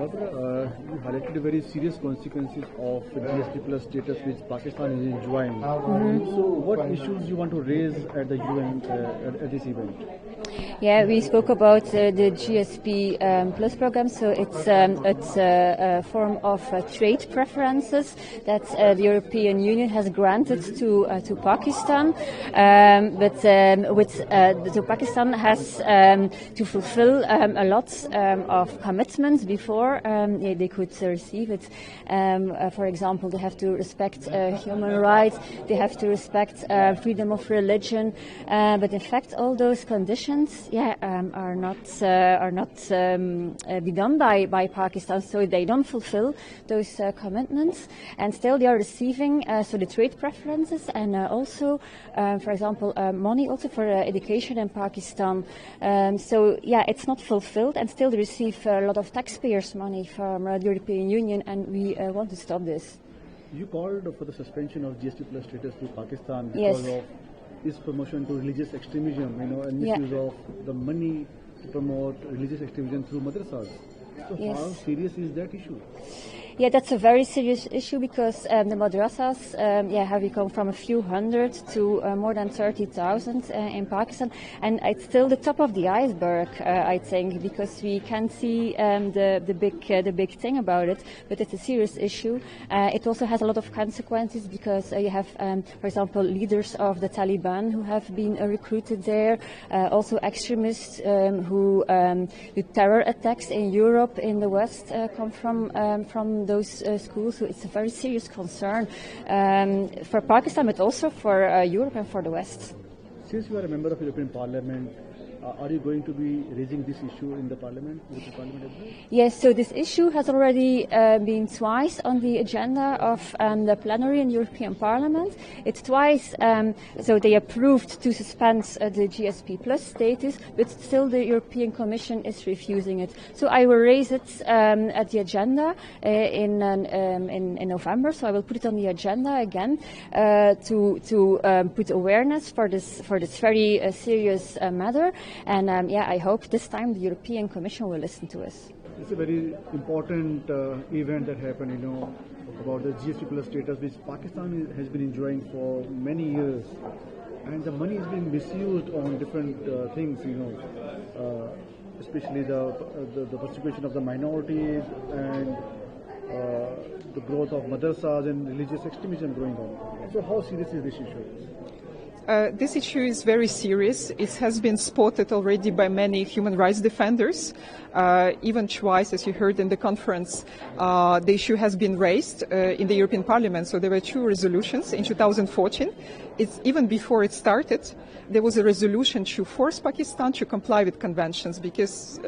Barbara, you highlighted the very serious consequences of the GSP Plus status which Pakistan is enjoying. So, what issues you want to raise at the UN at this event? Yeah, we spoke about the GSP Plus program. So it's a form of trade preferences that the European Union has granted to Pakistan. So Pakistan has to fulfill a lot of commitments before they could receive it. For example, they have to respect human rights. They have to respect freedom of religion. But in fact, all those conditions, are not be done by Pakistan. So they don't fulfill those commitments, and still they are receiving so the trade preferences and also, for example, money also for education in Pakistan. So it's not fulfilled, and still they receive a lot of taxpayers' money from the European Union, and we want to stop this. You called for the suspension of GSP Plus status to Pakistan because of its promotion to religious extremism, and misuse of the money to promote religious extremism through madrassas. So how serious is that issue? Yeah, that's a very serious issue because the madrassas have become from a few hundred to more than 30,000 in Pakistan, and it's still the top of the iceberg, I think, because we can see the big thing about it, but it's a serious issue. It also has a lot of consequences because you have, for example, leaders of the Taliban who have been recruited there, also extremists who do terror attacks in Europe, in the West, come from those schools. So it's a very serious concern for Pakistan, but also for Europe and for the West. Since you are a member of the European Parliament, are you going to be raising this issue in the Parliament, with the Parliament as well? Yes, so this issue has already been twice on the agenda of the plenary in European Parliament. It's twice, so they approved to suspend the GSP Plus status, but still the European Commission is refusing it. So I will raise it at the agenda in November. So I will put it on the agenda again to put awareness for this very serious matter. And I hope this time the European Commission will listen to us. It's a very important event that happened, about the GSP Plus status, which Pakistan has been enjoying for many years. And the money is being misused on different things, especially the persecution of the minorities and the growth of madrasas and religious extremism going on. So how serious is this issue? This issue is very serious. It has been spotted already by many human rights defenders. Even twice, as you heard in the conference, the issue has been raised in the European Parliament. So there were two resolutions in 2014. Even before it started, there was a resolution to force Pakistan to comply with conventions because,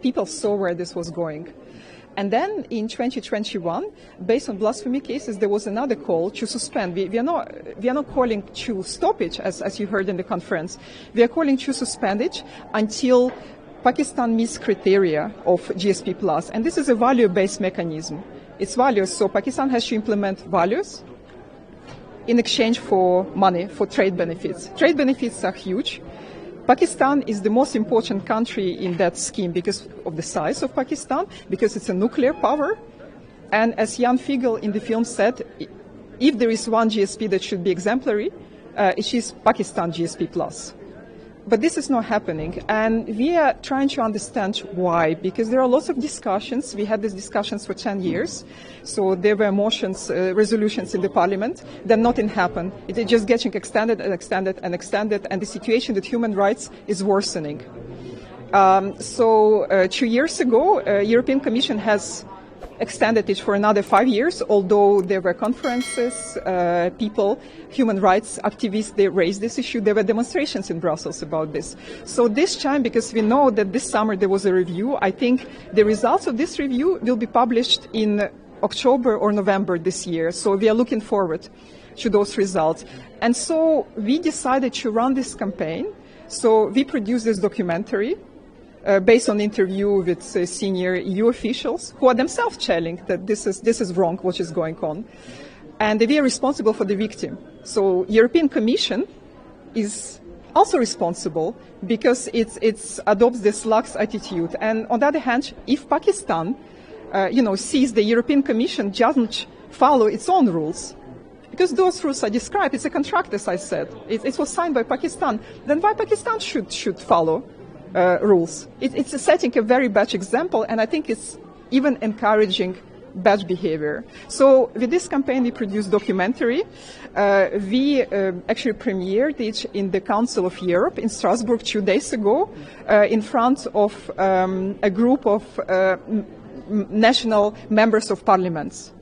people saw where this was going. And then in 2021, based on blasphemy cases, there was another call to suspend. We are not calling to stop it, as you heard in the conference. We are calling to suspend it until Pakistan meets criteria of GSP Plus. And this is a value-based mechanism. It's values, so Pakistan has to implement values in exchange for money, for trade benefits. Trade benefits are huge. Pakistan is the most important country in that scheme because of the size of Pakistan, because it's a nuclear power. And as Jan Fiegel in the film said, if there is one GSP that should be exemplary, it is Pakistan GSP Plus. But this is not happening, and we are trying to understand why, because there are lots of discussions. We had these discussions for 10 years, so there were motions, resolutions in the parliament. They're not happen. It is just getting extended and extended and extended, and the situation with human rights is worsening. 2 years ago, European Commission has extended it for another 5 years, although there were conferences, human rights activists, they raised this issue. There were demonstrations in Brussels about this. So this time, because we know that this summer there was a review, I think the results of this review will be published in October or November this year. So we are looking forward to those results. And so we decided to run this campaign. So we produced this documentary based on interview with senior EU officials who are themselves telling that this is wrong, what is going on. And we are responsible for the victim. So European Commission is also responsible because it adopts this lax attitude. And on the other hand, if Pakistan sees the European Commission doesn't follow its own rules, because those rules are described, it's a contract, as I said. It was signed by Pakistan. Then why Pakistan should follow rules? It's setting a very bad example, and I think it's even encouraging bad behavior. So with this campaign, we produced documentary. We actually premiered it in the Council of Europe in Strasbourg 2 days ago in front of a group of national members of parliaments.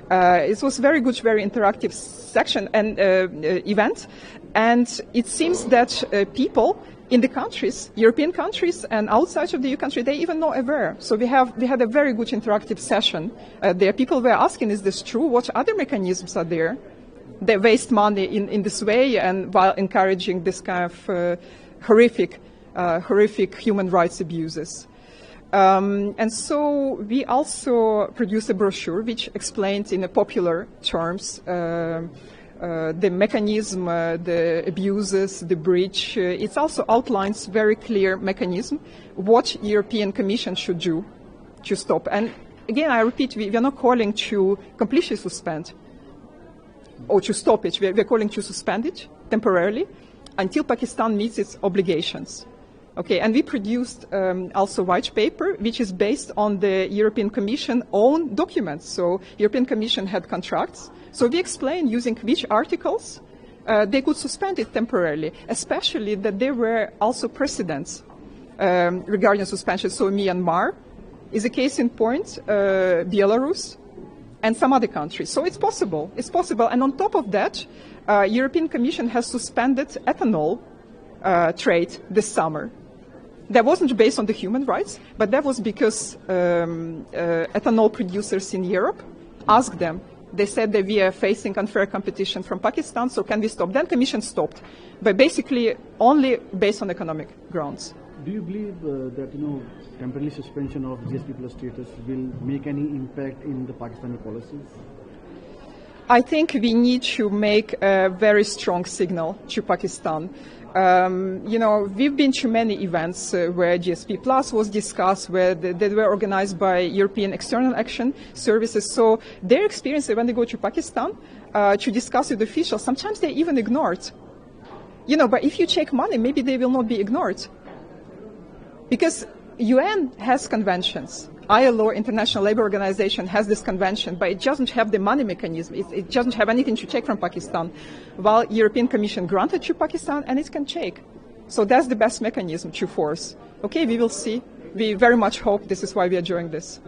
It was very good, very interactive section and event, and it seems that people in the countries, European countries and outside of the EU country, they even not aware. So we had a very good interactive session there. People were asking, is this true? What other mechanisms are there? They waste money in this way, and while encouraging this kind of horrific human rights abuses. And so we also produced a brochure which explains in popular terms the mechanism, the abuses, the breach. It also outlines very clear mechanism what European Commission should do to stop. And again, I repeat, we are not calling to completely suspend or to stop it. We are calling to suspend it temporarily until Pakistan meets its obligations. Okay, and we produced also white paper, which is based on the European Commission own documents. So European Commission had contracts. So we explained using which articles they could suspend it temporarily, especially that there were also precedents regarding suspension. So Myanmar is a case in point, Belarus, and some other countries. So it's possible. It's possible. And on top of that, European Commission has suspended ethanol trade this summer. That wasn't based on the human rights, but that was because ethanol producers in Europe asked them. They said that we are facing unfair competition from Pakistan, so can we stop? Then Commission stopped, but basically only based on economic grounds. Do you believe that temporary suspension of GSP Plus status will make any impact in the Pakistani policies? I think we need to make a very strong signal to Pakistan. We've been to many events where GSP Plus was discussed, where they were organized by European External Action Services. So their experience when they go to Pakistan to discuss with officials, sometimes they're even ignored. But if you take money, maybe they will not be ignored. Because UN has conventions. ILO, International Labour Organization, has this convention, but it doesn't have the money mechanism. It doesn't have anything to take from Pakistan, while European Commission granted to Pakistan, and it can take. So that's the best mechanism to force. Okay, we will see. We very much hope this is why we are doing this.